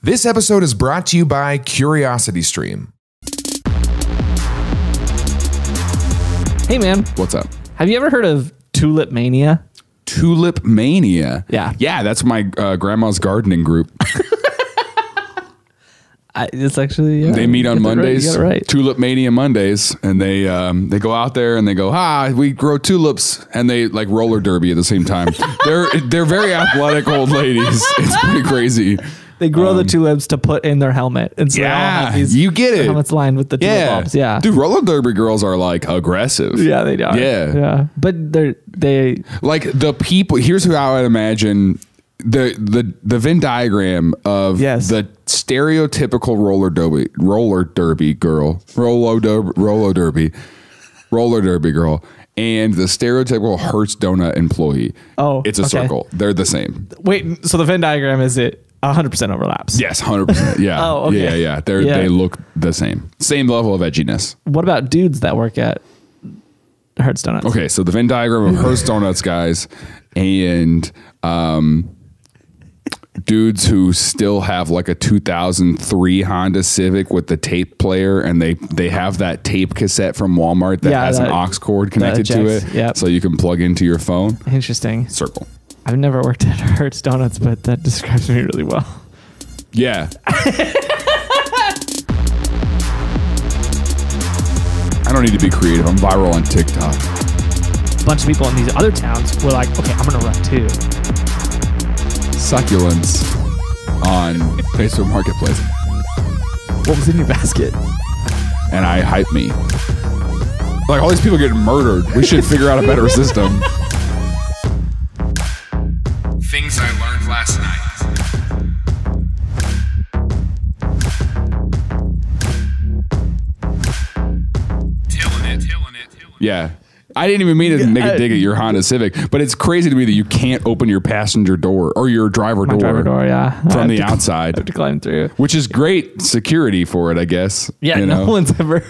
This episode is brought to you by CuriosityStream. Hey man, What's up? have you ever heard of Tulip Mania? Tulip Mania. Yeah. Yeah, that's my grandma's gardening group. It's actually They meet on Mondays. You got it right. Tulip Mania Mondays, and they go out there and they go, we grow tulips, and they like roller derby at the same time. they're very athletic old ladies. It's pretty crazy. They grow the tulips to put in their helmet. And so they all have these you get it. helmets lined with the tulip bulbs. Yeah. Dude, roller derby girls are like aggressive. Yeah, they are. Yeah. But they like the people. Here's how I imagine the Venn diagram of the stereotypical roller derby girl, roller derby girl, and the stereotypical Hertz donut employee. Oh, it's a circle. They're the same. Wait, so the Venn diagram is it 100% overlaps? Yes, 100%. Yeah. Oh, okay. Yeah. They look the same. Same level of edginess. What about dudes that work at Hertz Donuts? Okay, so the Venn diagram of Hertz Donuts guys and dudes who still have like a 2003 Honda Civic with the tape player, and they have that tape cassette from Walmart that has an aux cord connected to it, so you can plug into your phone. Interesting. Circle. I've never worked at Hertz Donuts, but that describes me really well. Yeah. I don't need to be creative. I'm viral on TikTok. A bunch of people in these other towns were like, okay, I'm going to run too. Succulents on Facebook Marketplace. What was in your basket? And I hype me. Like, all these people getting murdered. We should figure out a better system. Things I learned last night. TILLN it. Yeah. I didn't even mean to make a dig at your Honda Civic, but it's crazy to me that you can't open your passenger door or your driver door. Driver door, yeah. From the outside. I have to climb through. Which is great security for it, I guess. Yeah, you know? no one's going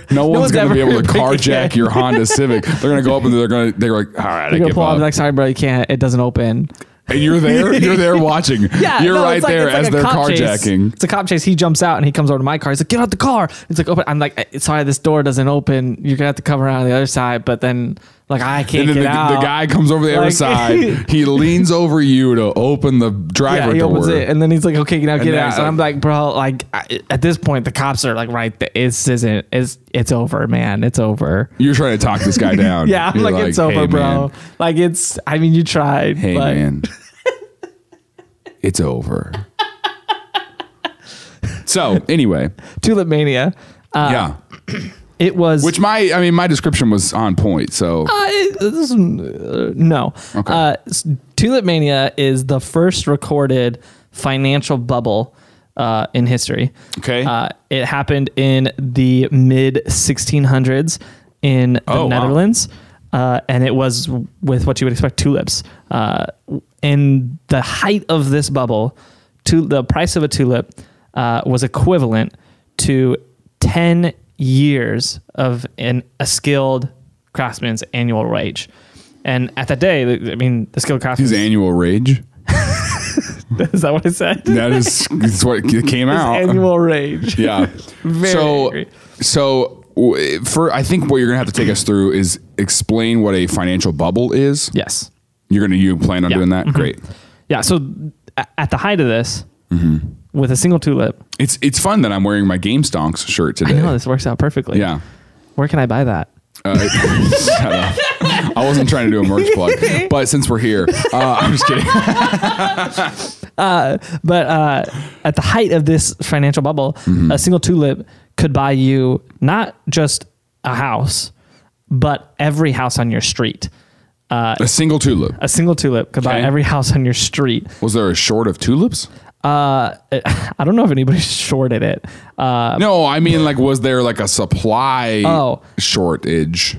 to be able to carjack your Honda Civic. They're going to go up and they're like, all right, I give up. Like, sorry, bro, you can't. It doesn't open. And you're there. You're there watching. Yeah, you're right there as they're carjacking. It's a cop chase. He jumps out and he comes over to my car. He's like, "Get out the car!" It's like, "Open." I'm like, "Sorry, this door doesn't open. You're gonna have to come around on the other side." But then, like, I can't get out. The guy comes over the other side. He leans over you to open the driver door. Opens it, and then he's like, "Okay, now get out." And I'm like, "Bro, like at this point, the cops are like, right there. It's over, man. It's over." You're trying to talk this guy down. Yeah, I'm like, it's over, bro. Man. Like it's. I mean, you tried. Hey, man. It's over. So anyway, Tulip Mania. Yeah, it was. Which my description was on point. So no. Okay. Tulip Mania is the first recorded financial bubble in history. Okay. It happened in the mid 1600s in the Netherlands. Wow. And it was with what you would expect, tulips. In the height of this bubble, the price of a tulip was equivalent to 10 years of a skilled craftsman's annual wage. And at that day, I mean, the skilled craftsman... His annual wage? Is that what I said? That is what came out. His annual rage. Yeah. Very angry. So I think what you're going to have to take us through is explain what a financial bubble is. Yes. You plan on doing that? Mm-hmm. Great. Yeah. So at the height of this, with a single tulip. It's fun that I'm wearing my Game Stonks shirt today. I know, this works out perfectly. Yeah. Where can I buy that? Shut up. I wasn't trying to do a merch plug, but since we're here, I'm just kidding. But at the height of this financial bubble, a single tulip could buy you not just a house, but every house on your street. A single tulip. A single tulip could buy every house on your street. Was there a short of tulips? I don't know if anybody shorted it. No, I mean, like, was there like a supply shortage?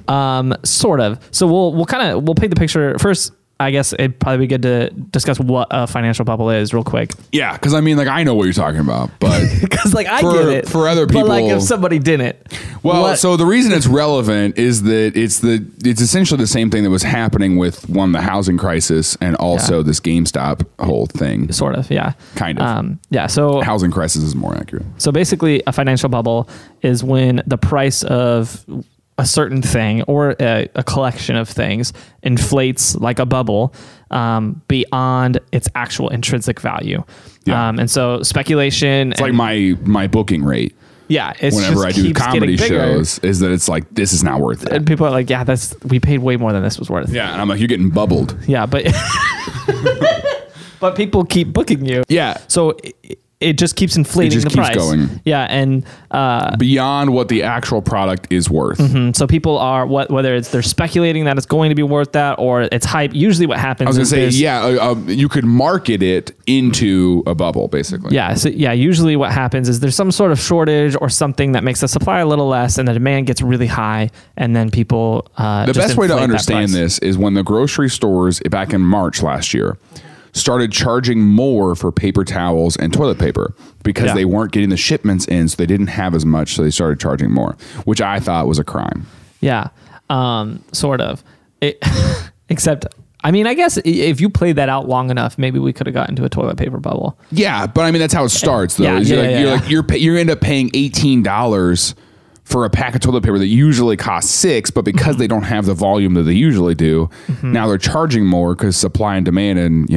Sort of. So we'll paint the picture first. I guess it'd probably be good to discuss what a financial bubble is real quick. Yeah, because I mean, like, I know what you're talking about, but because like I get it for other people, but like if somebody didn't. Well, so the reason it's relevant is that it's essentially the same thing that was happening with the housing crisis and also this GameStop whole thing. Sort of, yeah, kind of. Yeah, so housing crisis is more accurate. So basically, a financial bubble is when the price of a certain thing or a collection of things inflates like a bubble beyond its actual intrinsic value. Yeah. And so speculation... It's like my booking rate. Yeah. It's whenever I do comedy shows is that it's like, this is not worth it. And people are like, yeah, we paid way more than this was worth. Yeah. And I'm like, you're getting bubbled. Yeah. But, but people keep booking you. Yeah. So it just keeps inflating the price. Going. Yeah, and beyond what the actual product is worth. Mm-hmm. So people are whether it's they're speculating that it's going to be worth that or it's hype. Usually, what happens? I was going to say, you could market it into a bubble, basically. Yeah. So usually what happens is there's some sort of shortage or something that makes the supply a little less, and the demand gets really high, and then people. The best way to understand this is when the grocery stores back in March last year started charging more for paper towels and toilet paper because they weren't getting the shipments in, so they didn't have as much, so they started charging more, which I thought was a crime. Yeah, sort of. Except, I mean, I guess if you played that out long enough, maybe we could have gotten to a toilet paper bubble. Yeah, but I mean, that's how it starts, though. You end up paying $18 for a pack of toilet paper that usually costs $6, but because they don't have the volume that they usually do, now they're charging more because supply and demand, and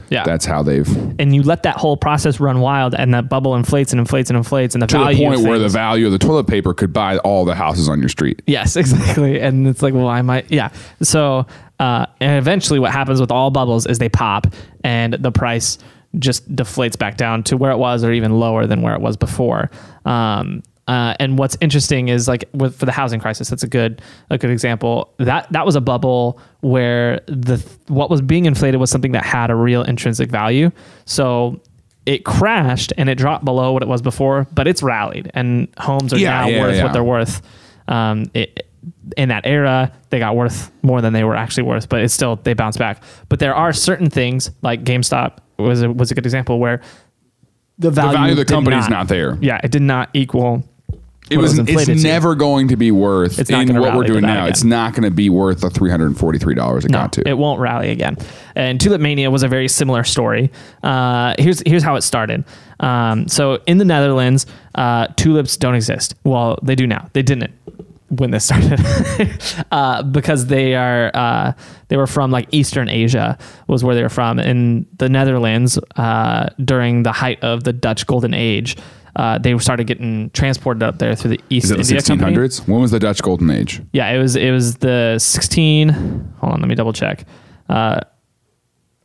that's how they've. And you let that whole process run wild, and that bubble inflates and inflates and inflates, and the to value the point where the value of the toilet paper could buy all the houses on your street. Yes, exactly. And it's like, well, I might, So, and eventually, what happens with all bubbles is they pop, and the price just deflates back down to where it was, or even lower than where it was before. And what's interesting is like for the housing crisis, that's a good example. That was a bubble where what was being inflated was something that had a real intrinsic value. So it crashed and it dropped below what it was before, but it's rallied, and homes are now worth what they're worth. In that era, they got worth more than they were actually worth, but it's still, they bounced back. But there are certain things like GameStop was a good example where the value of the company is not there. Yeah, it did not equal. It's never going to be worth in what we're doing now. It's not going to be worth the $343 it got to. It won't rally again. And Tulip Mania was a very similar story. Here's how it started. So in the Netherlands, tulips don't exist. Well, they do now. They didn't when this started because they were from like Eastern Asia was where they were from. In the Netherlands, during the height of the Dutch Golden Age, they started getting transported up there through the East India Company. 1600s? When was the Dutch Golden Age? Yeah, it was the hold on, let me double check.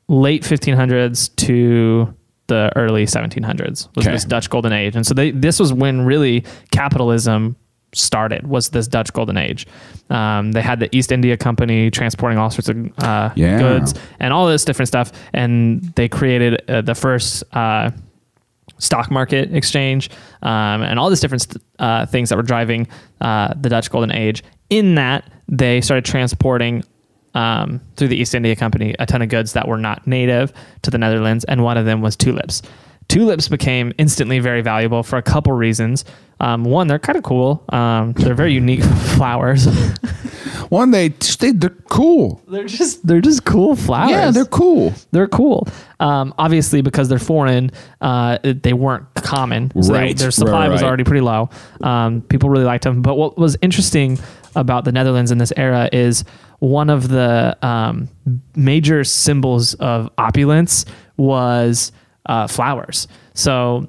Late 1500s to the early 1700s was this Dutch Golden Age. And so this was when really capitalism started, was this Dutch Golden Age. They had the East India Company transporting all sorts of goods and all this different stuff. And they created the first stock market exchange and all these different things that were driving the Dutch Golden Age. In that, they started transporting through the East India Company a ton of goods that were not native to the Netherlands, and one of them was tulips. Tulips became instantly very valuable for a couple reasons. One, they're kind of cool. They're very unique flowers. One, they're cool. They're just cool flowers. Yeah, they're cool. They're cool. Obviously, because they're foreign, they weren't common. So their supply was already pretty low. People really liked them. But what was interesting about the Netherlands in this era is one of the major symbols of opulence was flowers. So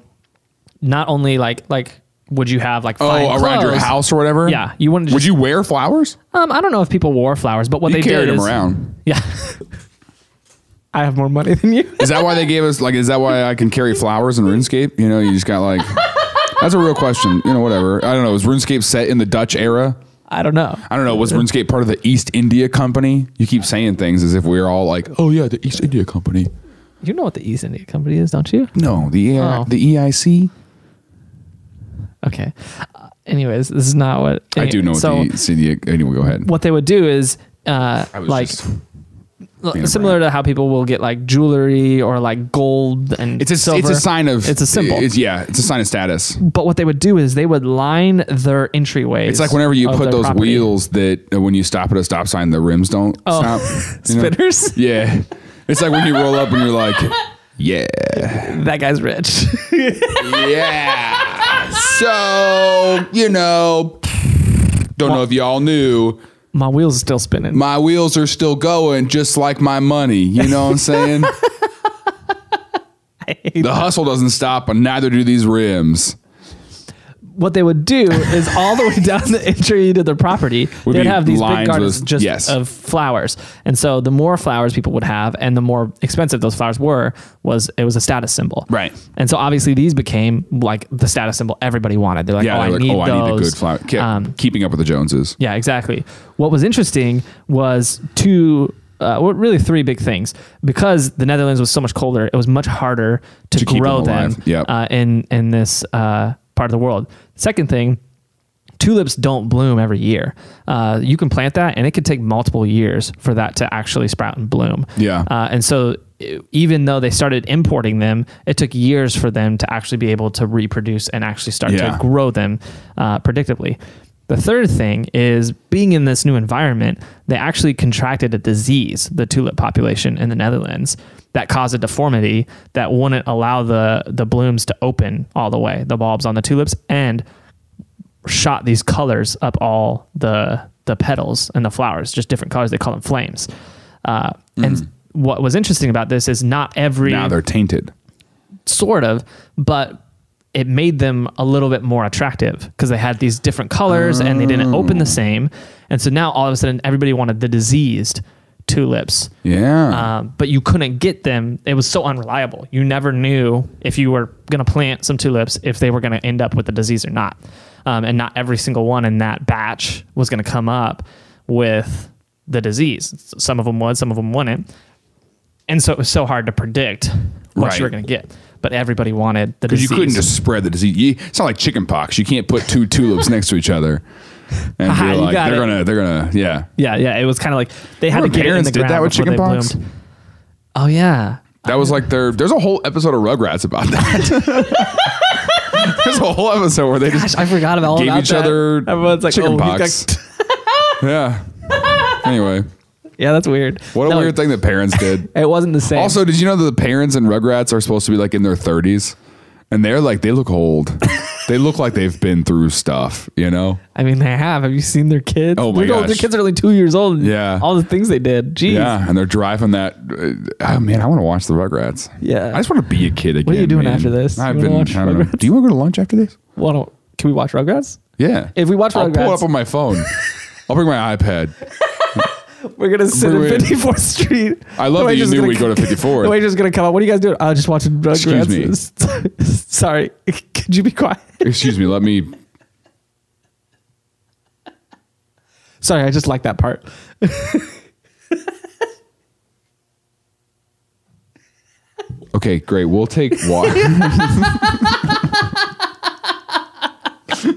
not only like would you have like fine around your house or whatever? Yeah, you wouldn't. Would you wear flowers? I don't know if people wore flowers, but what they carried did them around. Yeah. I have more money than you. Is that why they gave us is that why I can carry flowers in RuneScape? You know, you just got that's a real question. You know, whatever. I don't know. Was RuneScape set in the Dutch era? I don't know. Was RuneScape part of the East India Company? You keep saying things as if we're all like, oh yeah, the East India Company. You know what the East India Company is, don't you? No, the EIC. Okay. Anyways, this is not what I do know. Anyway, go ahead. What they would do is Similar to how people will get like jewelry or like gold and silver. It's a sign of... It's a symbol. It's a sign of status. But what they would do is they would line their entryways. It's like whenever you put those wheels that when you stop at a stop sign, the rims don't stop. Spinners? Yeah. It's like when you roll up and you're like, yeah. That guy's rich. Yeah. So, don't know if y'all knew... My wheels are still spinning. My wheels are still going, just like my money. You know what I'm saying? The hustle doesn't stop, and neither do these rims. What they would do is all the way down the entry to the property, they'd have these big gardens of flowers. And so the more flowers people would have and the more expensive those flowers it was a status symbol. Right. And so obviously these became like the status symbol everybody wanted. They're like, I need the good flower. Keeping up with the Joneses. Yeah, exactly. What was interesting was really three big things. Because the Netherlands was so much colder, it was much harder to grow them in this part of the world. Second thing, tulips don't bloom every year. You can plant that and it could take multiple years for that to actually sprout and bloom. Yeah. And so even though they started importing them, it took years for them to actually be able to reproduce and actually start to grow them predictably. The third thing is being in this new environment, they actually contracted a disease, the tulip population in the Netherlands, that caused a deformity that wouldn't allow the blooms to open all the way, the bulbs on the tulips, and shot these colors up all the petals and the flowers, just different colors. They call them flames. And what was interesting about this is not every... Now they're tainted. Sort of, but it made them a little bit more attractive because they had these different colors and they didn't open the same. And so now all of a sudden everybody wanted the diseased tulips. Yeah. But you couldn't get them. It was so unreliable. You never knew if you were going to plant some tulips, if they were going to end up with the disease or not. And not every single one in that batch was going to come up with the disease. Some of them would, some of them wouldn't. And so it was so hard to predict what you were going to get. But everybody wanted the disease. Because you couldn't just spread the disease. It's not like chicken pox. You can't put two tulips next to each other. And be like, they're gonna, yeah. Yeah. It was kind of like they had to get it in the ground. Did that with chicken pox? Oh yeah. That was like there's a whole episode of Rugrats about that. There's a whole episode where they I forgot about all gave each other everyone's like, chicken pox. Yeah. Anyway. Yeah, that's weird. What a weird thing that parents did. It wasn't the same. Also, did you know that the parents in Rugrats are supposed to be like in their 30s? And they're like, they look old. They look like they've been through stuff, you know? I mean, they have. Have you seen their kids? Oh my gosh. Their kids are only 2 years old. Yeah. All the things they did. Jeez. Yeah, and they're driving that. Oh man, I want to watch the Rugrats. Yeah. I just want to be a kid again. What are you doing after this? I don't know. Do you want to go to lunch after this? Well, can we watch Rugrats? Yeah. If we watch Rugrats. I'll pull it up on my phone. I'll bring my iPad. We're going to sit at 54th Street. I love that you knew we'd go to 54th. The waiter's going to come up. What are you guys doing? I was just watching Rugrats. Excuse me. Sorry. Could you be quiet? Excuse me. Let me. Sorry, I just like that part. Okay, great. We'll take water.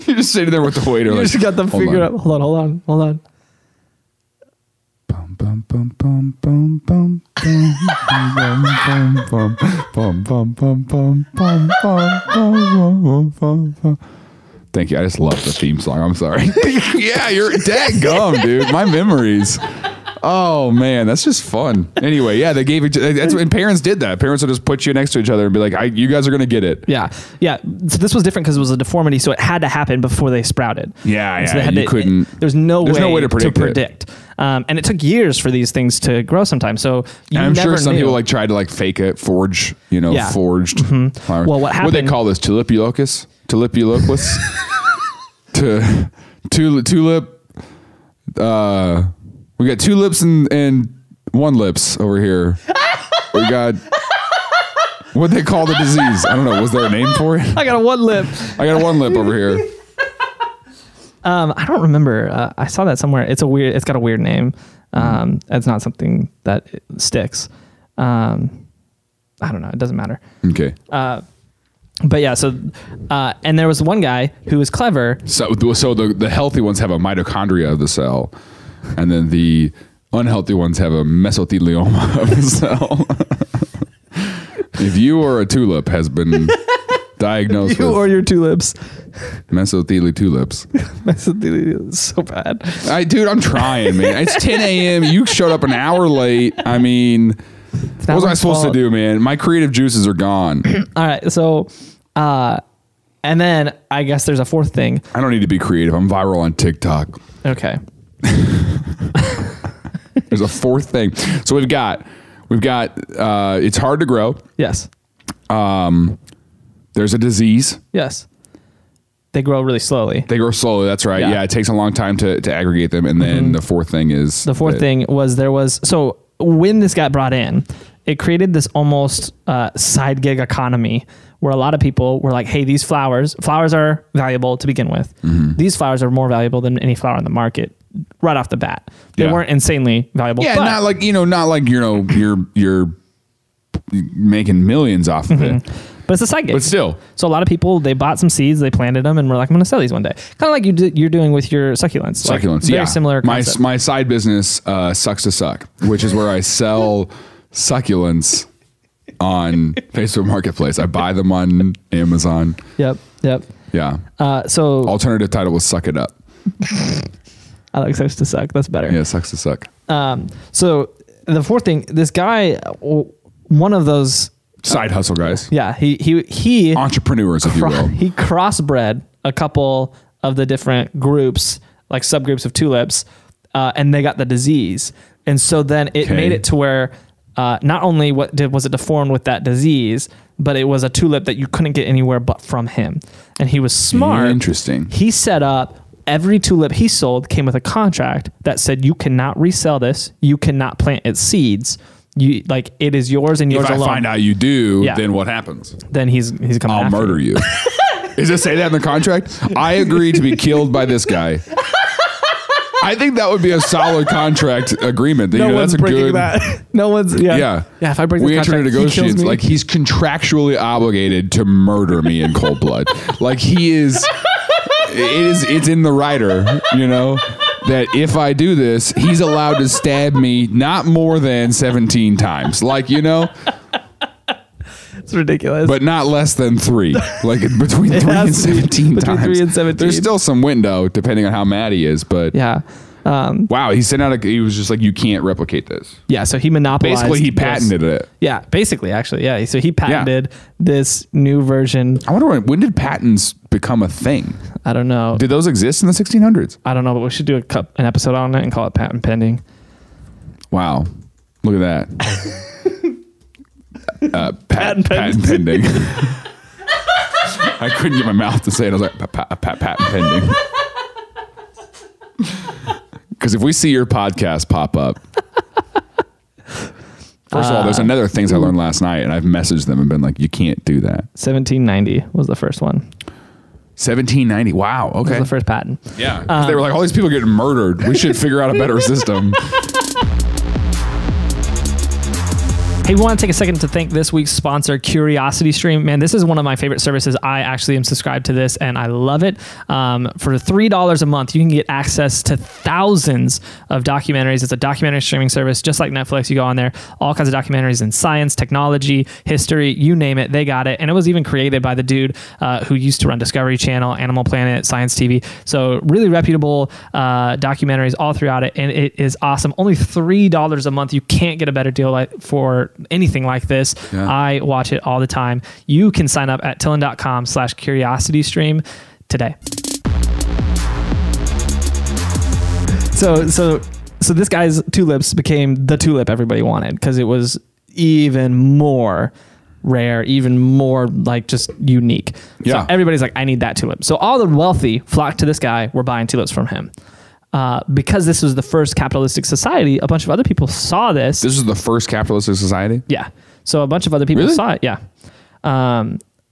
You're just sitting there with the waiter. You just got them figured out. Hold on. Thank you. I just love the theme song. I'm sorry. Yeah, you're dadgum, dude. My memories. Oh man, that's just fun. Anyway, yeah, they gave it. And parents did that. Parents would just put you next to each other and be like, "You guys are gonna get it." Yeah. So this was different because it was a deformity, so it had to happen before they sprouted. Yeah. So you couldn't. There's no way to predict. And it took years for these things to grow sometimes. So I'm sure some people tried to fake it, forge, forged flowers. Well, what happened? What do they call this? Tulipulocus? Tulipulocus? Tulip. We got 2 lips and 1 lips over here. We got what they call the disease. I don't know. Was there a name for it? I got a 1 lip. I got a 1 lip over here. I don't remember. I saw that somewhere. It's got a weird name. It's not something that sticks. I don't know. It doesn't matter. Okay. But yeah, so and there was one guy who was clever. So the healthy ones have a mitochondria of the cell, and then the Unhealthy ones have a mesothelioma of the cell. If you or a tulip has been diagnosed you with or your tulips. Mesothelioma tulips. Mesothelioma is so bad. Dude, I'm trying, man. It's 10 a.m. You showed up an hour late. I mean, what was I supposed to do, man? My creative juices are gone. All right. So, and then I guess there's a fourth thing. I don't need to be creative. I'm viral on TikTok. Okay. There's a fourth thing. So we've got it's hard to grow. Yes. There's a disease. Yes. They grow really slowly. They grow slowly. That's right. Yeah. It takes a long time to aggregate them. And then the fourth thing is thing was so when this got brought in, it created this almost side gig economy where a lot of people were like, hey, these flowers are valuable to begin with. These flowers are more valuable than any flower in the market right off the bat. They weren't insanely valuable. Yeah, not like you're making millions off of it. But it's a side gig. But still. So a lot of people, they bought some seeds, they planted them, and were like, I'm going to sell these one day. Kind of like you're doing with your succulents. Succulents, like, very similar concept. My side business, Sucks to Suck, which is where I sell succulents on Facebook Marketplace. I buy them on Amazon. Yep. Yeah. So alternative title was Suck It Up. I like Sucks to Suck. That's better. Yeah, Sucks to Suck. So the fourth thing, this guy, one of those side hustle guys. Yeah, he entrepreneurs, if you will. He crossbred a couple of the different groups, like subgroups of tulips, and they got the disease. And so then it made it to where not only was it deformed with that disease, but it was a tulip that you couldn't get anywhere but from him. And he was smart. Interesting. He set up every tulip he sold came with a contract that said you cannot resell this, you cannot plant its seeds. You like it is yours and yours alone. If I find out you do, then what happens? Then he's coming. I'll murder you. Does it say that in the contract? I agree to be killed by this guy. I think that would be a solid contract agreement. No one's breaking that. No one's. Yeah. If I break the contract, enter negotiations. Like he's contractually obligated to murder me in cold blood. Like he is. It's in the writer. You know. That if I do this, he's allowed to stab me not more than 17 times. Like, you know? It's ridiculous. But not less than 3. Like between 3 and 17 times. Between 3 and 17. There's still some window depending on how mad he is. But yeah. Wow, he sent out he was just like, you can't replicate this. Yeah, so he monopolized. Basically, he patented it. Yeah, basically, actually. Yeah, so he patented this new version. I wonder when did patents become a thing? I don't know. Did those exist in the 1600s? I don't know, but we should do an episode on it and call it patent pending. Wow. Look at that. Patent pending. I couldn't get my mouth to say it. I was like, patent pending. Because if we see your podcast pop up, first of all, there's another things I learned last night, and I've messaged them and been like, you can't do that. 1790 was the first one. 1790. Wow. Okay. That was the first patent. Yeah. They were like, all these people getting murdered. We should figure out a better system. Hey, we want to take a second to thank this week's sponsor, CuriosityStream. Man, this is one of my favorite services. I actually am subscribed to this and I love it. For $3 a month, you can get access to thousands of documentaries. It's a documentary streaming service, just like Netflix. You go on there, all kinds of documentaries in science, technology, history, you name it, they got it. And it was even created by the dude who used to run Discovery Channel, Animal Planet, Science TV. So really reputable documentaries all throughout it. And it is awesome. Only $3 a month. You can't get a better deal for anything like this. Yeah. I watch it all the time. You can sign up at TILLN.com/curiositystream today. So this guy's tulips became the tulip everybody wanted because it was even more rare, even more like just unique. Yeah. So everybody's like, I need that tulip. So all the wealthy flocked to this guy. Were buying tulips from him. Because this was the first capitalistic society, a bunch of other people saw this. This is the first capitalistic society? Yeah. So a bunch of other people saw it. Yeah.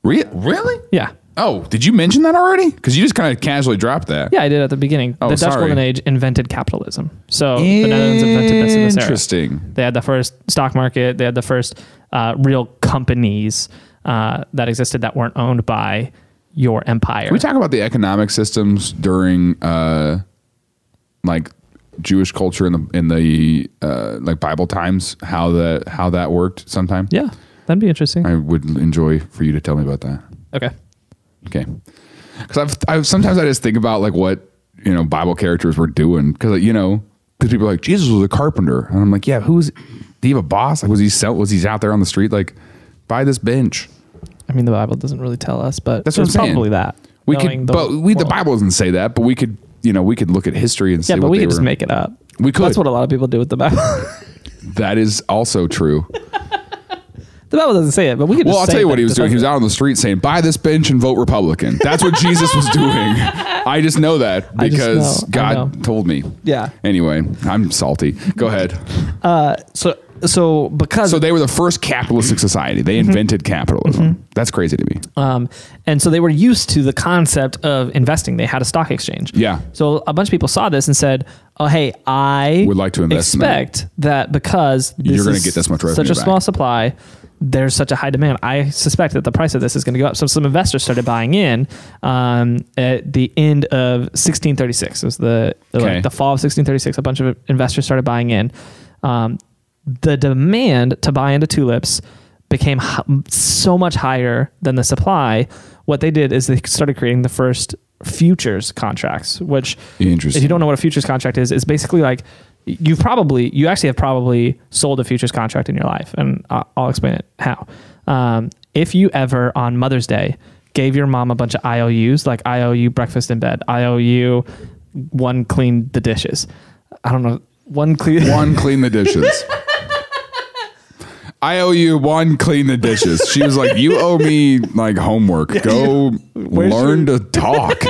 Really? Yeah. Oh, did you mention that already? Because you just kind of casually dropped that. Yeah, I did at the beginning. The Dutch Golden Age invented capitalism. So the Netherlands invented this in this era. Interesting. They had the first stock market. They had the first real companies that existed that weren't owned by your empire. Can we talk about the economic systems during... like Jewish culture in the like Bible times, how that worked sometime? Yeah, that'd be interesting. I would enjoy for you to tell me about that. Okay. Because I've sometimes I just think about like what Bible characters were doing, because because people are like, Jesus was a carpenter, and I'm like, yeah, do you have a boss? Like, was he out there on the street like, buy this bench? I mean, the Bible doesn't really tell us, but that's what I'm saying. Probably that. The Bible doesn't say that, but we could look at history and say, but we could just make it up. We could. That's what a lot of people do with the Bible. That is also true. The Bible doesn't say it, but we could. Well, I'll tell you what he was doing. He was out on the street saying, "Buy this bench and vote Republican." That's what Jesus was doing. I just know that because God told me. Yeah. Anyway, I'm salty. Go ahead. So they were the first capitalistic society. They invented capitalism. That's crazy to me. And so they were used to the concept of investing. They had a stock exchange. Yeah. So a bunch of people saw this and said, "Oh, hey, I would like to expect that because you're going to get this much revenue, such a small supply, there's such a high demand. I suspect that the price of this is going to go up." So some investors started buying in at the end of 1636. It was the fall of 1636. A bunch of investors started buying in. The demand to buy into tulips became so much higher than the supply. What they did is they started creating the first futures contracts, which, if you don't know what a futures contract is basically like you actually have probably sold a futures contract in your life, and I'll explain it how. If you ever on Mother's Day gave your mom a bunch of IOUs, like I owe you breakfast in bed, I owe you one clean the dishes. I don't know, one clean the dishes. I owe you one clean the dishes. She was like, you owe me like homework. Go learn to talk.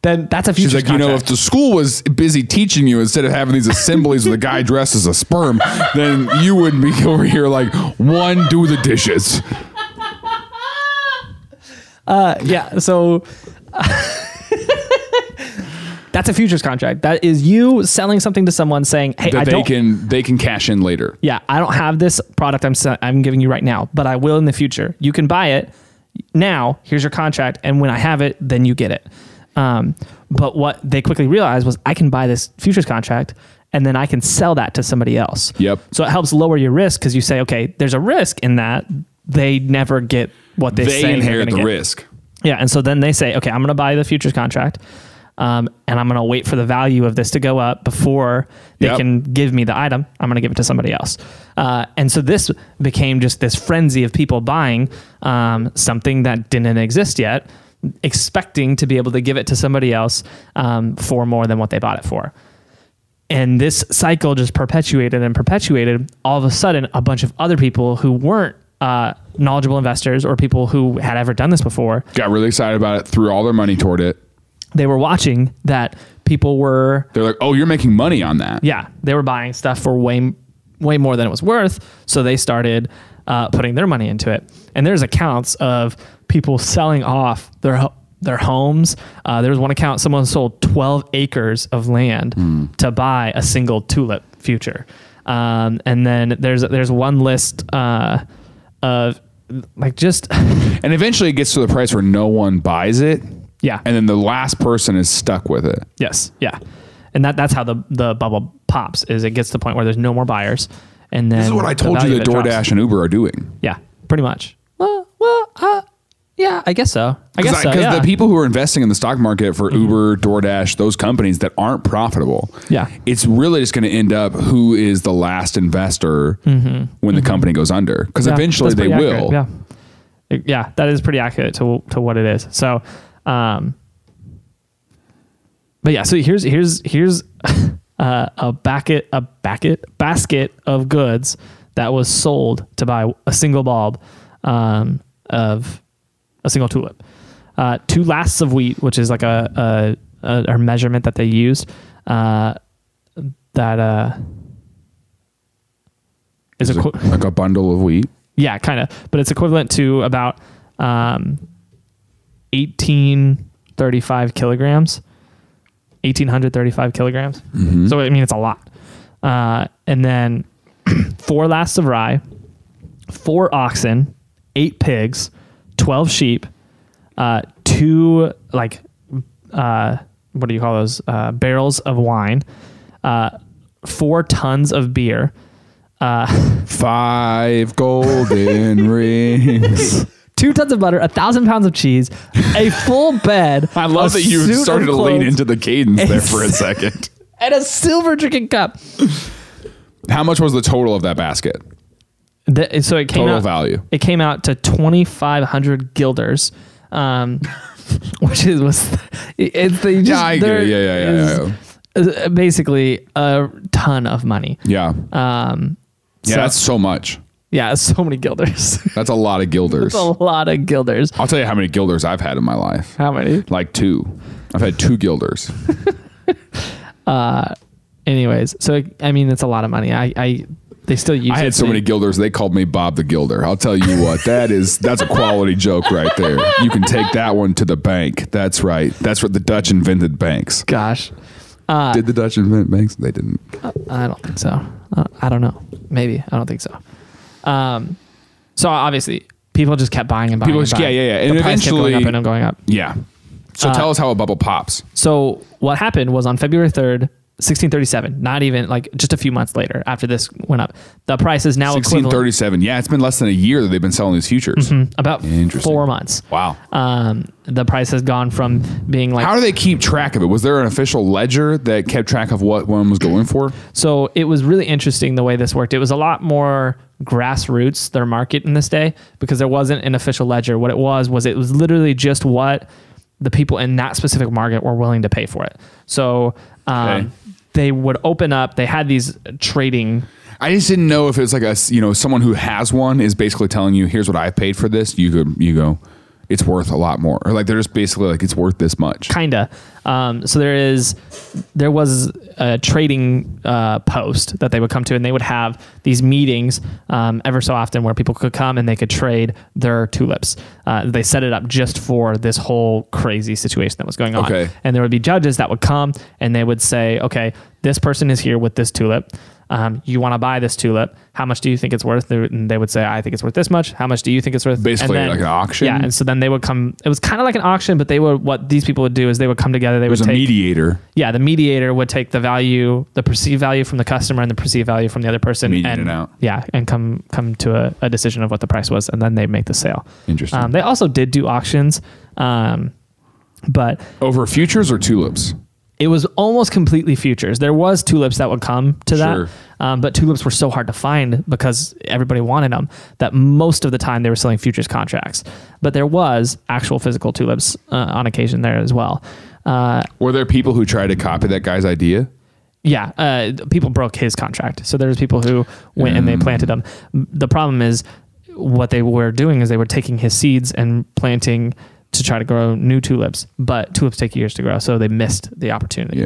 Then that's a futures contract. She's like, if the school was busy teaching you instead of having these assemblies with a guy dressed as a sperm, then you would be over here like, one, do the dishes. So that's a futures contract. That is you selling something to someone saying, "Hey, they can cash in later." Yeah, I don't have this product I'm giving you right now, but I will in the future. You can buy it now. Here's your contract, and when I have it, then you get it. But what they quickly realized was, I can buy this futures contract, and then I can sell that to somebody else. Yep. So it helps lower your risk, because you say, okay, there's a risk in that. They never get what they inherit the risk. Yeah, and so then they say, okay, I'm going to buy the futures contract. And I'm going to wait for the value of this to go up before they can give me the item. I'm going to give it to somebody else. And so this became just this frenzy of people buying something that didn't exist yet, expecting to be able to give it to somebody else for more than what they bought it for. And this cycle just perpetuated and perpetuated. All of a sudden, a bunch of other people who weren't knowledgeable investors or people who had ever done this before got really excited about it, threw all their money toward it. They were watching that people were... They're like, oh, you're making money on that. Yeah. They were buying stuff for way more than it was worth. So they started putting their money into it. And there's accounts of people selling off their homes. There was one account, someone sold 12 acres of land to buy a single tulip future. And then there's one list of like just... And eventually it gets to the price where no one buys it. Yeah. And then the last person is stuck with it. Yes. Yeah. And that's how the bubble pops, is it gets to the point where there's no more buyers. And then this is what I told you that DoorDash and Uber are doing. Yeah, pretty much. Yeah, I guess so. Because the people who are investing in the stock market for Uber, DoorDash, those companies that aren't profitable, it's really just going to end up who is the last investor when the company goes under. Because eventually they will. Accurate. Yeah, that is pretty accurate to what it is. So, but yeah, so here's a basket of goods that was sold to buy a single bulb of a single tulip. 2 lasts of wheat, which is like a measurement that they used. That is like a bundle of wheat. Yeah, kind of, but it's equivalent to about 1,835 kilograms. 1,835 kilograms. So I mean, it's a lot. And then 4 lasts of rye, 4 oxen, 8 pigs, 12 sheep, 2 like what do you call those? Barrels of wine, 4 tons of beer, 5 golden rings, 2 tons of butter, 1,000 pounds of cheese, a full bed. I love that you started to lean into the cadence there for a second. And a silver drinking cup. How much was the total of that basket? So it came total value. It came out to 2,500 guilders, which yeah. Basically a ton of money. Yeah. That's so much. Yeah, so many guilders. That's a lot of guilders. That's a lot of guilders. I'll tell you how many guilders I've had in my life. How many? Like 2. I've had 2 guilders. Anyways, so I mean, it's a lot of money. They still use. I had so many guilders. They called me Bob the Gilder. I'll tell you what. That's a quality joke right there. You can take that one to the bank. That's right. That's what the Dutch invented banks. Gosh. Did the Dutch invent banks? They didn't. I don't think so. I don't know. Maybe. I don't think so. So obviously, people just kept buying and buying. People just, yeah. And the price kept eventually, going up and going up. Yeah. So tell us how a bubble pops. So what happened was on February 3rd, 1637, not even like just a few months later after this went up, the price is now 1637. Yeah, it's been less than a year that they've been selling these futures. About 4 months. Wow. The price has gone from being like... How do they keep track of it? Was there an official ledger that kept track of what one was going for? So it was really interesting the way this worked. It was a lot more grassroots, their market in this day, because there wasn't an official ledger. What it was literally just what the people in that specific market were willing to pay for it. So they would open up, they had these trading. I just didn't know if it was like someone who has one is basically telling you, here's what I paid for this. You go, it's worth a lot more. Or like, they're just basically like, it's worth this much. Kinda. So there was a trading post that they would come to, and they would have these meetings ever so often where people could come and they could trade their tulips. They set it up just for this whole crazy situation that was going on. Okay. And there would be judges that would come and they would say, okay, this person is here with this tulip. You want to buy this tulip. How much do you think it's worth? And they would say, I think it's worth this much. How much do you think it's worth? Basically like an auction? Yeah. And so then they would come, it was kind of like an auction, but what these people would do is they would come together. They would take a mediator. Yeah. The mediator would take the value, the perceived value from the customer and the perceived value from the other person. Mediate it out. Yeah. And come to a decision of what the price was. And then they make the sale. Interesting. They also did do auctions. But over futures or tulips? It was almost completely futures. There was tulips that would come to that, but tulips were so hard to find because everybody wanted them that most of the time they were selling futures contracts. But there was actual physical tulips on occasion there as well. Were there people who tried to copy that guy's idea? Yeah, people broke his contract. So there was people who went and they planted them. The problem is what they were doing is they were taking his seeds and planting to try to grow new tulips, but tulips take years to grow, so they missed the opportunity.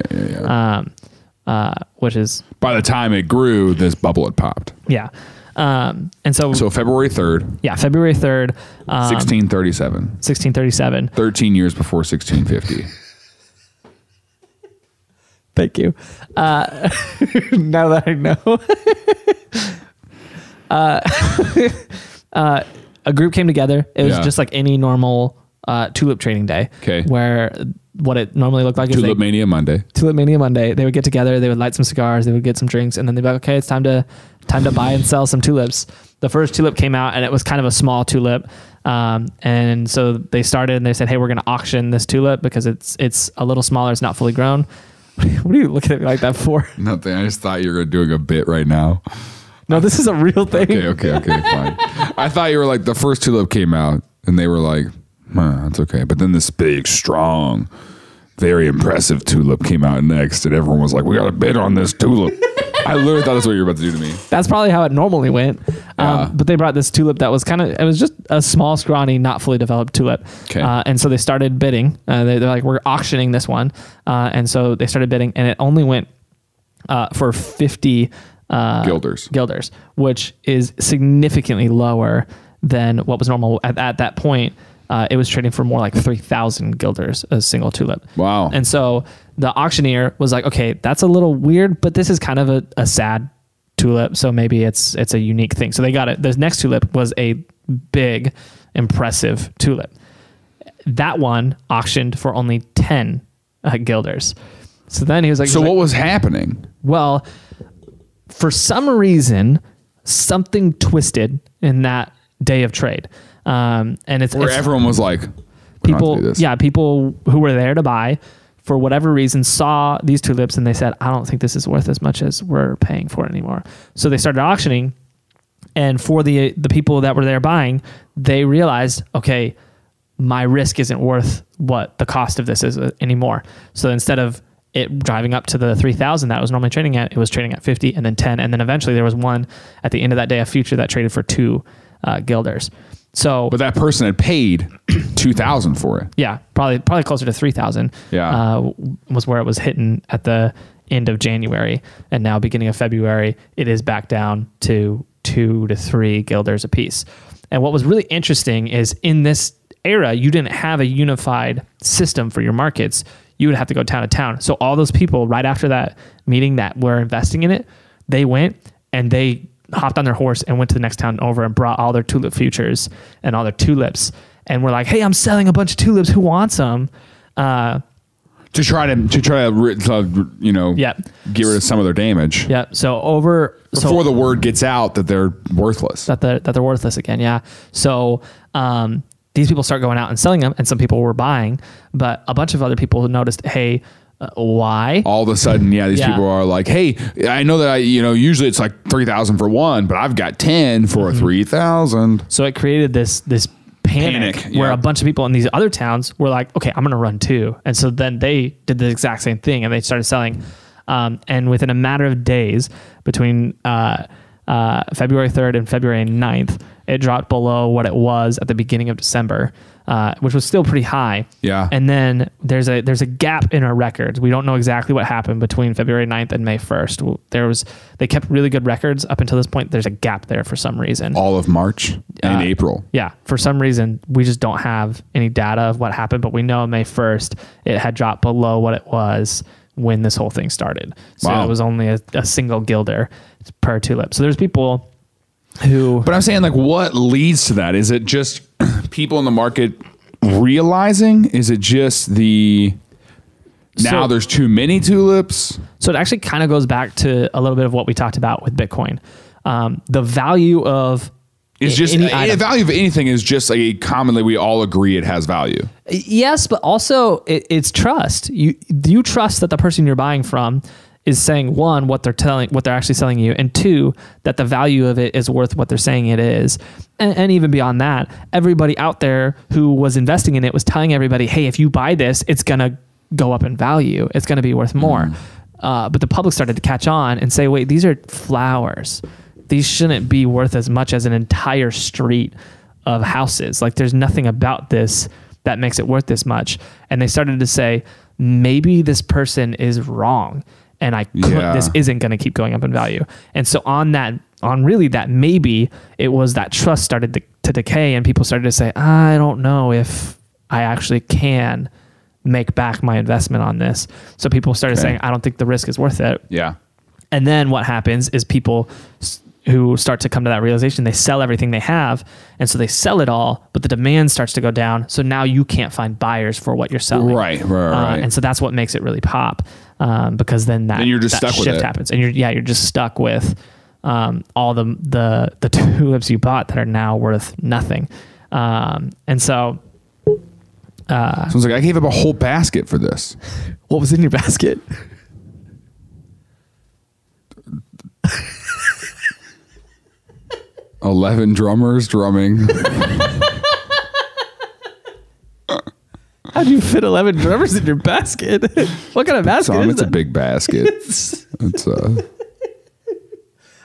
Which is by the time it grew, this bubble had popped. Yeah, and so February 3rd. Yeah, February 3rd, 1637. 1637. 13 years before 1650. Thank you. Now that I know, a group came together. It was just like any normal tulip trading day, where what it normally looked like is Tulip Mania Monday. Tulip Mania Monday. They would get together, they would light some cigars, they would get some drinks, and then they'd be like, okay, it's time to buy and sell some tulips. The first tulip came out, and it was kind of a small tulip. And so they started and they said, hey, we're going to auction this tulip because it's a little smaller, it's not fully grown. What are you looking at me like that for? Nothing. I just thought you were doing a bit right now. No, this is a real thing. Okay, fine. I thought you were like, the first tulip came out, and they were like, that's okay. But then this big, strong, very impressive tulip came out next, and everyone was like, we got to bid on this tulip. I literally thought that's what you were about to do to me. That's probably how it normally went. But they brought this tulip that was it was just a small, scrawny, not fully developed tulip. Okay. And so they started bidding. They're like, we're auctioning this one. And so they started bidding, and it only went for 50 guilders, which is significantly lower than what was normal at that point. It was trading for more like 3,000 guilders a single tulip. Wow. And so the auctioneer was like, okay, that's a little weird, but this is kind of a sad tulip, so maybe it's a unique thing. So they got it. The next tulip was a big, impressive tulip. That one auctioned for only 10 guilders. So then he was like, so what was happening? Well, for some reason, something twisted in that day of trade. And it's everyone was like, people who were there to buy, for whatever reason, saw these tulips and they said, I don't think this is worth as much as we're paying for it anymore. So they started auctioning, and for the people that were there buying, they realized, okay, my risk isn't worth what the cost of this is anymore. So instead of it driving up to the 3,000 that it was normally trading at, it was trading at 50 and then 10. And then eventually there was one at the end of that day, a future that traded for 2 guilders. So, but that person had paid 2,000 for it. Yeah, probably closer to 3,000. Yeah, was where it was hitting at the end of January, and now beginning of February, it is back down to 2 to 3 guilders a piece. And what was really interesting is in this era, you didn't have a unified system for your markets. You would have to go town to town. So all those people right after that meeting that were investing in it, they went and they hopped on their horse and went to the next town over and brought all their tulip futures and all their tulips. And we're like, hey, I'm selling a bunch of tulips. Who wants them? To try to get rid of some of their damage. Yeah. So before the word gets out that they're worthless. That they're worthless again. Yeah. So these people start going out and selling them, and some people were buying, but a bunch of other people noticed, hey, why? All of a sudden, these people are like, hey, I know that usually it's like 3,000 for one, but I've got 10 for 3,000. So it created this panic where a bunch of people in these other towns were like, okay, I'm going to run too. And so then they did the exact same thing and they started selling. And within a matter of days between February 3rd and February 9th, it dropped below what it was at the beginning of December, which was still pretty high. Yeah. And then there's a gap in our records. We don't know exactly what happened between February 9th and May 1st. They kept really good records up until this point. There's a gap there for some reason. All of March and April. Yeah. For some reason, we just don't have any data of what happened, but we know May 1st, it had dropped below what it was when this whole thing started. So it was only a single guilder per tulip. So there's people who... But I'm saying, like, what leads to that? Is it just people in the market realizing? Is it just now there's too many tulips? So it actually kind of goes back to a little bit of what we talked about with Bitcoin. The value of... The value of anything is just commonly we all agree it has value. Yes, but also it's trust. You trust that the person you're buying from is saying, one, what they're actually selling you, and two, that the value of it is worth what they're saying it is. And even beyond that, everybody out there who was investing in it was telling everybody, hey, if you buy this, it's going to go up in value. It's going to be worth more. But the public started to catch on and say, wait, these are flowers. These shouldn't be worth as much as an entire street of houses. Like, there's nothing about this that makes it worth this much. And they started to say, maybe this person is wrong. And this isn't going to keep going up in value. And so really that maybe it was that trust started to decay, and people started to say, I don't know if I actually can make back my investment on this. So people started saying, I don't think the risk is worth it. Yeah. And then what happens is people who start to come to that realization, they sell everything they have. And so they sell it all, but the demand starts to go down. So now you can't find buyers for what you're selling. Right. And so that's what makes it really pop. Because then you're just stuck shift with happens, and you're just stuck with all the tulips you bought that are now worth nothing. And so sounds like I gave up a whole basket for this. What was in your basket? $11 drummers drumming. How'd you fit 11 drummers in your basket? What kind of basket is it's that? A big basket.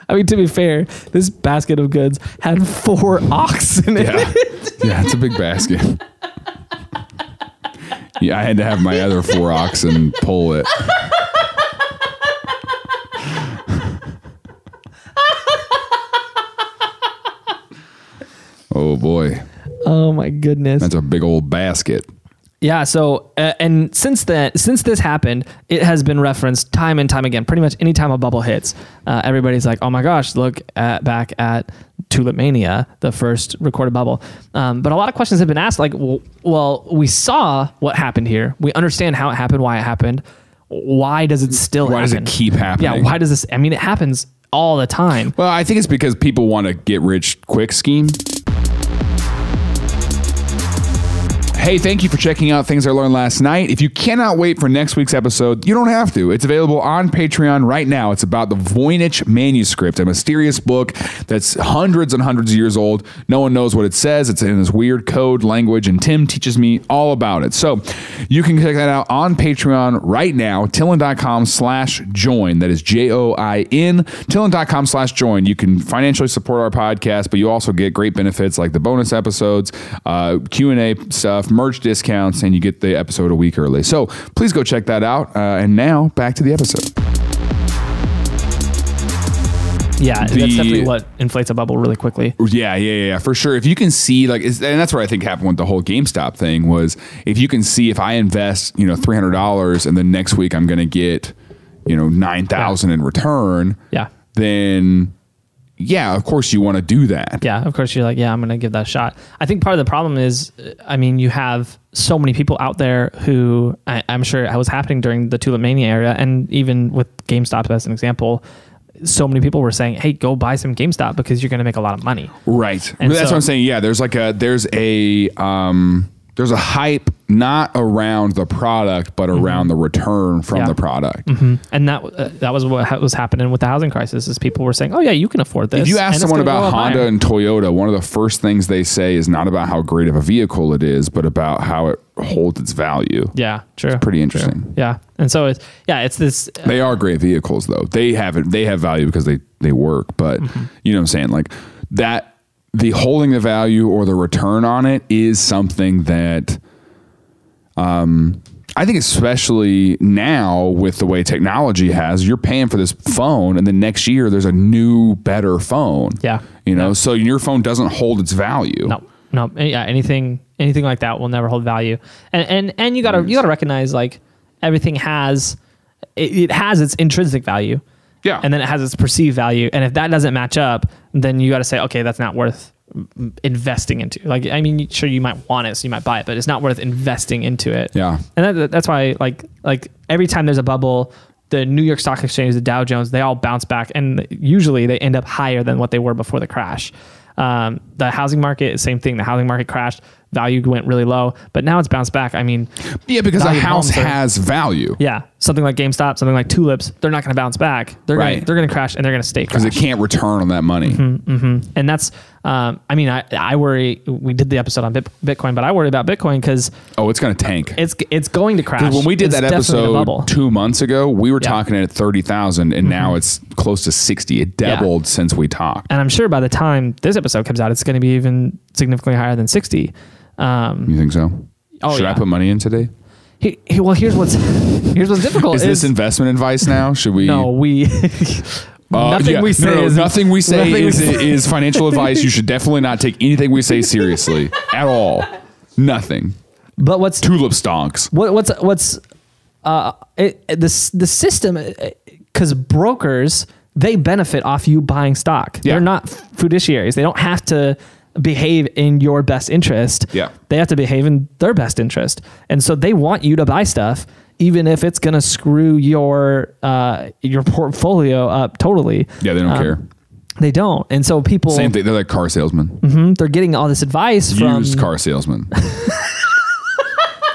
I mean, to be fair, this basket of goods had 4 ox in it. Yeah, it's a big basket. I had to have my other 4 oxen pull it. Oh boy. Oh my goodness. That's a big old basket. Yeah. So, and since this happened, it has been referenced time and time again. Pretty much anytime a bubble hits, everybody's like, "Oh my gosh, look back at Tulip Mania, the first recorded bubble." But a lot of questions have been asked, like, "Well, we saw what happened here. We understand how it happened, why it happened. Why does it still happen? Why does it keep happening? Yeah. Why does this? I mean, it happens all the time." Well, I think it's because people want to get rich quick scheme. Hey, thank you for checking out Things I Learned Last Night. If you cannot wait for next week's episode, you don't have to. It's available on Patreon right now. It's about the Voynich manuscript, a mysterious book that's hundreds and hundreds of years old. No one knows what it says. It's in this weird code language, and Tim teaches me all about it. So you can check that out on Patreon right now, TILLN.com/join. That is JOIN, TILLN.com/join. You can financially support our podcast, but you also get great benefits like the bonus episodes, Q&A stuff, merch discounts, and you get the episode a week early. So please go check that out. And now back to the episode. Yeah, that's definitely what inflates a bubble really quickly. Yeah, for sure. If you can see, like, and that's what I think happened with the whole GameStop thing was, if you can see, if I invest, $300 and then next week I'm going to get, $9,000 in return. Yeah. Then yeah, of course you want to do that. Yeah, of course you're like, yeah, I'm going to give that a shot. I think part of the problem is, you have so many people out there who, I'm sure it was happening during the Tulip Mania era, and even with GameStop as an example, so many people were saying, hey, go buy some GameStop because you're going to make a lot of money. Right. And that's what I'm saying. Yeah, there's a hype not around the product, but around the return from the product. And that was what was happening with the housing crisis, is people were saying, oh yeah, you can afford this. If you ask someone about Honda and Toyota, one of the first things they say is not about how great of a vehicle it is, but about how it holds its value. Yeah, true. It's pretty interesting. True. Yeah. And so it's this. They are great vehicles though. They have value because they work, but you know what I'm saying? Like that, the holding the value or the return on it is something that I think, especially now with the way technology has, you're paying for this phone and then next year there's a new, better phone. Yeah. So your phone doesn't hold its value. No. Yeah. Anything like that will never hold value. And you gotta recognize, like, everything has its intrinsic value. Yeah. And then it has its perceived value. And if that doesn't match up, then you got to say, okay, that's not worth investing into. Like, sure, you might want it, so you might buy it, but it's not worth investing into it. Yeah. And that's why, like every time there's a bubble, the New York Stock Exchange, the Dow Jones, they all bounce back. And usually they end up higher than what they were before the crash. The housing market, same thing. The housing market crashed. Value went really low, but now it's bounced back. Yeah, because a house has value. Yeah, something like GameStop, something like Tulips, they're not going to bounce back. They're going to crash, and they're going to stay crashed because it can't return on that money. And that's, I worry. We did the episode on Bitcoin, but I worry about Bitcoin because it's going to tank. It's going to crash. When we did that episode 2 months ago, we were talking at 30,000, and now it's close to 60. It doubled since we talked. And I'm sure by the time this episode comes out, it's going to be even significantly higher than 60. You think so? Should I put money in today? Well, here's what's difficult. Is this investment advice now? Should we? No, nothing we say is financial advice. You should definitely not take anything we say seriously at all. Nothing. But what's tulip stonks? The system? Because brokers, they benefit off you buying stock. Yeah. They're not fiduciaries. They don't have to behave in your best interest. Yeah. They have to behave in their best interest. And so they want you to buy stuff, even if it's going to screw your portfolio up totally. Yeah, they don't care. They don't. And so people... Same thing. They're like car salesmen. They're getting all this advice from... Used car salesmen.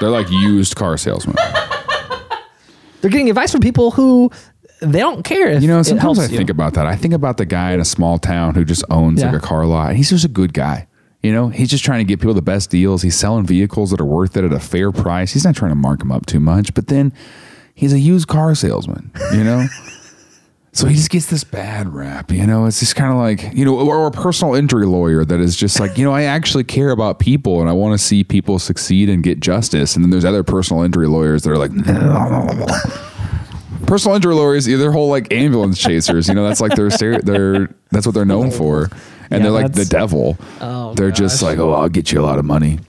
They're like used car salesmen. They're getting advice from people who... They don't care if sometimes I think about that. I think about the guy in a small town who just owns like a car lot. He's just a good guy. He's just trying to get people the best deals. He's selling vehicles that are worth it at a fair price. He's not trying to mark them up too much, but then he's a used car salesman, So he just gets this bad rap, It's just kind of like, or a personal injury lawyer that is just like, I actually care about people and I want to see people succeed and get justice. And then there's other personal injury lawyers that are like, personal injury lawyers, they're whole like ambulance chasers. That's like that's what they're known for, and they're like the devil. They're just like, I'll get you a lot of money.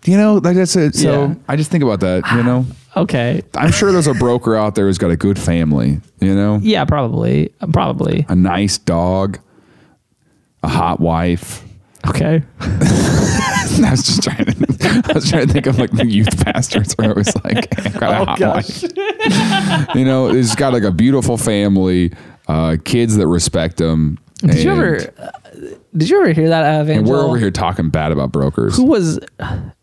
You know, like that's it. So I just think about that, you know. Okay. I'm sure there's a broker out there who's got a good family, you know? Yeah, probably. A nice dog, a hot wife. Okay. I was trying to think of like the youth pastors where it was like, I've got a hot wife. You know, he's got like a beautiful family, kids that respect him. Did you ever hear that at Evangel? And we're over here talking bad about brokers.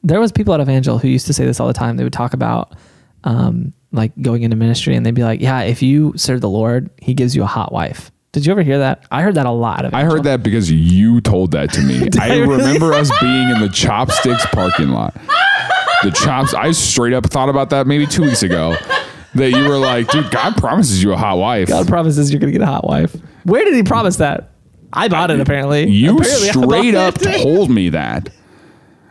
There was people at Evangel who used to say this all the time. They would talk about like going into ministry, and they'd be like, yeah, if you serve the Lord, he gives you a hot wife. Did you ever hear that? I heard that a lot. I heard that because you told that to me. I remember us being in the Chopsticks parking lot. I straight up thought about that maybe 2 weeks ago. That you were like, dude, God promises you a hot wife. God promises you're going to get a hot wife. Where did he promise that? I bought it, apparently. You straight up told me that.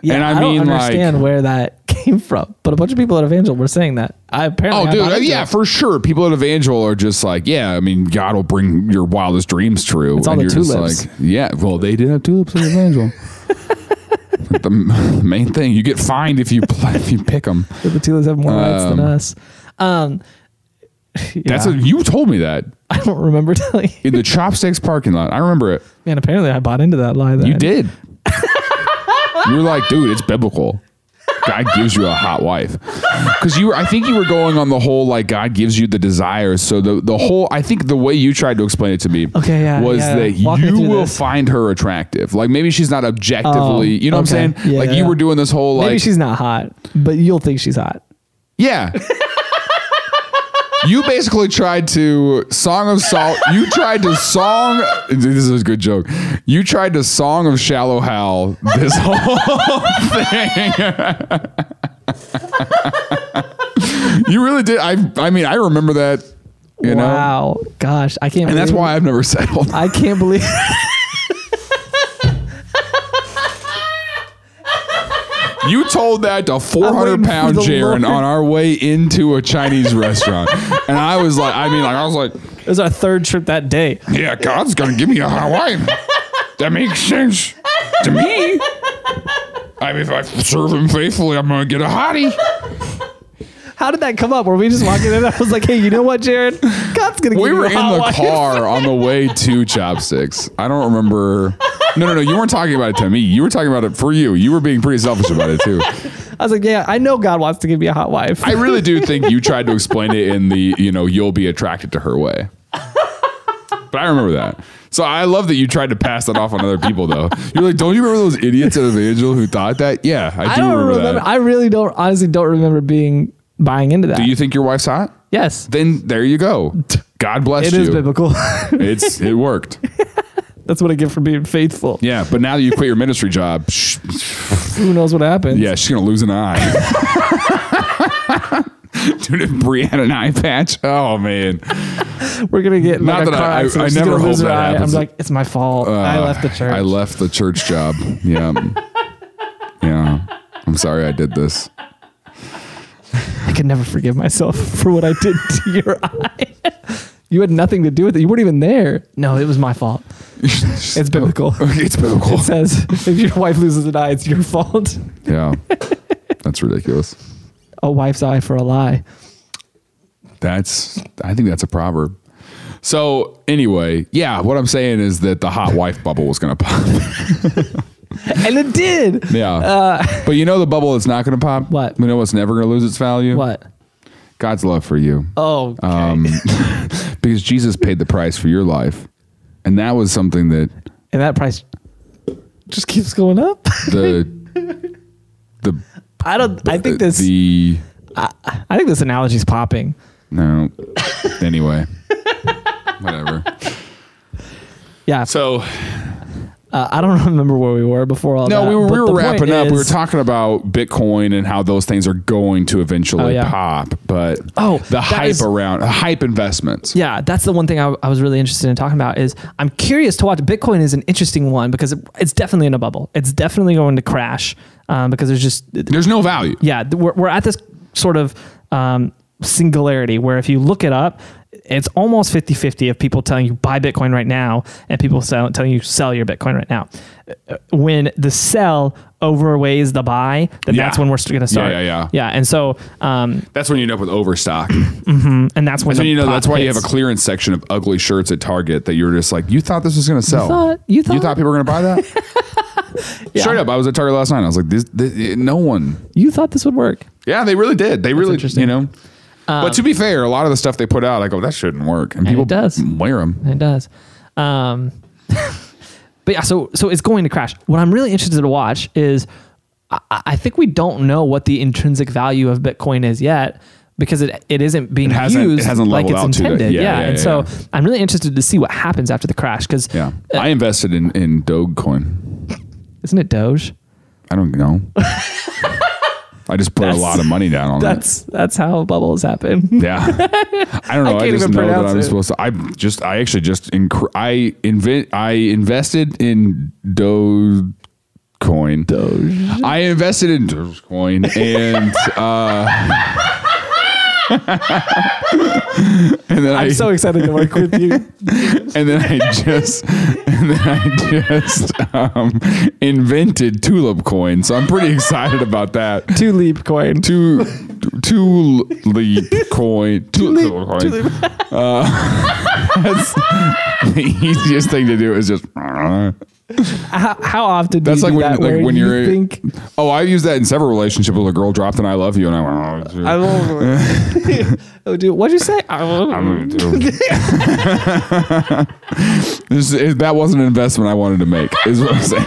Yeah, and I don't understand where that came from. But a bunch of people at Evangel were saying that. Yeah, for sure. People at Evangel are just like, yeah, I mean, God will bring your wildest dreams true. It's all the tulips. Like, yeah, well, they did have tulips at Evangel. The main thing, you get fined if you pick them. The tulips have more rights than us. You told me that. I don't remember telling you. In the Chopsticks parking lot. I remember it. Man, apparently I bought into that lie then. You did. You were like, dude, it's biblical. God gives you a hot wife. Because I think you were going on the whole, like, God gives you the desires. So the whole, I think the way you tried to explain it to me was that you will find her attractive. Like, maybe she's not objectively, you know what I'm saying? Yeah, like, you were doing this whole, like. Maybe she's not hot, but you'll think she's hot. Yeah. You basically tried to Song of Salt. You tried to song. This is a good joke. You tried to Song of Shallow Hal this whole thing. You really did. I mean, I remember that. You know? Wow. Gosh, I can't. And that's why I've never settled. I can't believe. You told that to 400-pound Jaron on our way into a Chinese restaurant. And I was like, it was our third trip that day. Yeah, God's going to give me a hot wife. That makes sense to me. I mean, if I serve him faithfully, I'm going to get a hottie. How did that come up? Were we just walking in? I was like, hey, you know what, Jared? God's going to give you a hot wife. We were in the car on the way to Chopsticks. I don't remember. No. You weren't talking about it to me. You were talking about it for you. You were being pretty selfish about it, too. I was like, yeah, I know God wants to give me a hot wife. I really do think you tried to explain it in the, you'll be attracted to her way. But I remember that. So I love that you tried to pass that off on other people, though. You're like, don't you remember those idiots at Evangel who thought that? Yeah, I do remember that. I really honestly don't remember buying into that. Do you think your wife's hot? Yes. Then there you go. God bless you. It is biblical. It worked. That's what I get for being faithful. Yeah, but now that you quit your ministry job, who knows what happens? Yeah, she's gonna lose an eye. Dude, if Brie had an eye patch, oh man, we're gonna get not that I never hope that happens. I'm like, it's my fault. I left the church. I left the church job. Yeah, I'm sorry I did this. I could never forgive myself for what I did to your eye. You had nothing to do with it. You weren't even there. No, it was my fault. It's biblical. It's biblical. It says if your wife loses an eye, it's your fault. Yeah. That's ridiculous. A wife's eye for a lie. I think that's a proverb. So anyway, yeah, what I'm saying is that the hot wife bubble was going to pop. And it did. Yeah. But you know the bubble that's not going to pop? What? You know what's never going to lose its value? What? God's love for you. Oh, okay. Because Jesus paid the price for your life. And that was something that... And that price just keeps going up? I think this analogy's popping. No. Anyway. Whatever. Yeah. So... I don't remember where we were before all that. No, we were wrapping up. We were talking about Bitcoin and how those things are going to eventually pop. But the hype around hype investments. Yeah, that's the one thing I was really interested in talking about is I'm curious to watch. Bitcoin is an interesting one because it's definitely in a bubble. It's definitely going to crash because there's no value. Yeah, we're at this sort of singularity where if you look it up, it's almost 50-50 of people telling you buy Bitcoin right now and people telling you sell your Bitcoin right now. When the sell overweighs the buy, then that's when we're going to start. Yeah. And so that's when you end up with overstock. And that's when that's why you have a clearance section of ugly shirts at Target that you're just like, you thought this was going to sell. You thought people were going to buy that? Straight up, I was at Target last night. I was like, this no one. You thought this would work. Yeah, they really did. They really, but to be fair, a lot of the stuff they put out, I go, that shouldn't work. And people wear them. It does. But yeah, so it's going to crash. What I'm really interested to watch is I think we don't know what the intrinsic value of Bitcoin is yet because it isn't being used like it's intended. So I'm really interested to see what happens after the crash because I invested in Dogecoin. Isn't it Doge? I don't know. I just put a lot of money down on that. That's how bubbles happen. Yeah. I don't know. I just know that I'm supposed to. I invested in Dogecoin. I invested in Dogecoin and and then I'm so excited to work with you. And then I just invented Tulip Coin, so I'm pretty excited about that. Tulip Coin. Tulip Coin. That's the easiest thing to do is just. How often do that's you like do that when you're think? Oh, I use that in several relationships. With a girl dropped an "I love you" and I went, oh, dude, what'd you say? That wasn't an investment I wanted to make, is what I'm saying.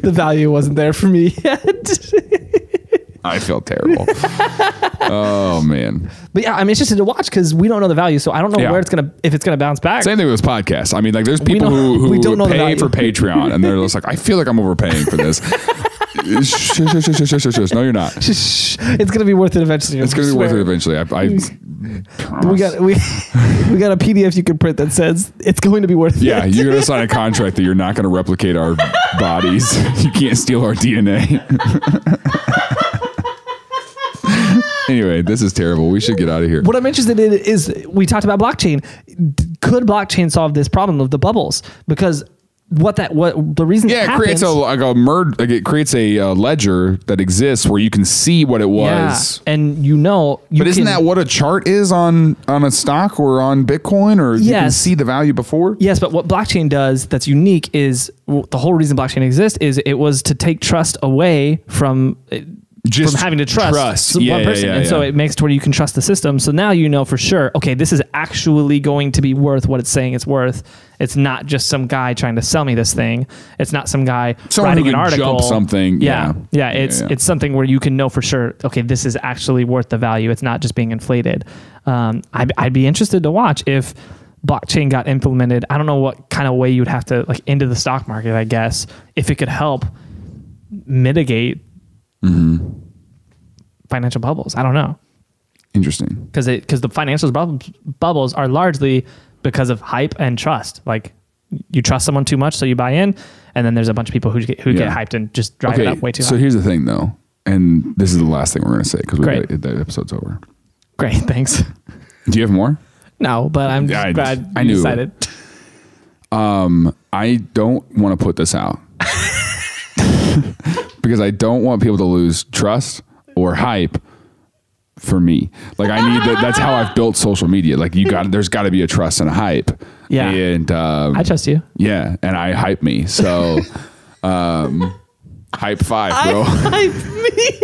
The value wasn't there for me yet. I felt terrible. Oh man. But yeah, I'm interested to watch because we don't know the value, so I don't know where it's gonna if it's gonna bounce back. Same thing with this podcast. I mean, like there's people who don't know pay for Patreon and they're just like, I feel like I'm overpaying for this. Shush. No, you're not. It's gonna be worth it eventually. It's gonna be worth it eventually. I we got a PDF you can print that says it's going to be worth it. Yeah, you're gonna sign a contract that you're not gonna replicate our bodies. You can't steal our DNA. Anyway, this is terrible. We should get out of here. What I'm interested in is we talked about blockchain. Could blockchain solve this problem of the bubbles? Because what the reason it creates it creates a ledger that exists where you can see what it was. Yeah, and but isn't that what a chart is on a stock or on Bitcoin, or you can see the value before? Yes, but what blockchain does that's unique is the whole reason blockchain exists is it was to take trust away from having to trust one person. And so it makes it to where you can trust the system. So now you know for sure, okay, this is actually going to be worth what it's saying it's worth. It's not just some guy trying to sell me this thing. It's not some guy writing an article. Jump something. It's something where you can know for sure, okay, this is actually worth the value. It's not just being inflated. I'd be interested to watch if blockchain got implemented. I don't know what kind of way you'd have to into the stock market, I guess, if it could help mitigate financial bubbles. I don't know. Interesting. Because the financial bubbles are largely because of hype and trust. Like you trust someone too much, so you buy in, and then there's a bunch of people who get hyped and just drive it up way too high. So here's the thing, though, and this is the last thing we're going to say because the episode's over. Great, thanks. Do you have more? No, but I'm just glad you decided. I don't want to put this out. Because I don't want people to lose trust or hype for me. Like I need that. That's how I've built social media. Like there's got to be a trust and a hype. Yeah. And I trust you. Yeah, and I hype me. So, hype 5, bro. Hype me.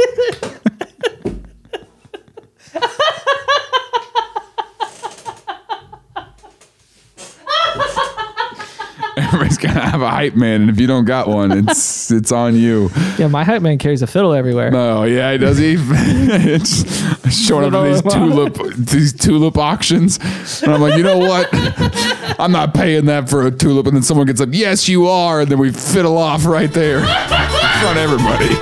Everybody's gotta have a hype man, and if you don't got one, it's on you. Yeah, my hype man carries a fiddle everywhere. Oh yeah, he does. It's showing up to these tulip auctions, and I'm like, you know what? I'm not paying that for a tulip. And then someone gets up, yes, you are, and then we fiddle off right there in front of everybody.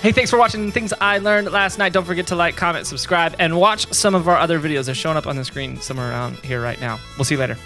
Hey, thanks for watching Things I Learned Last Night. Don't forget to like, comment, subscribe, and watch some of our other videos. They're showing up on the screen somewhere around here right now. We'll see you later.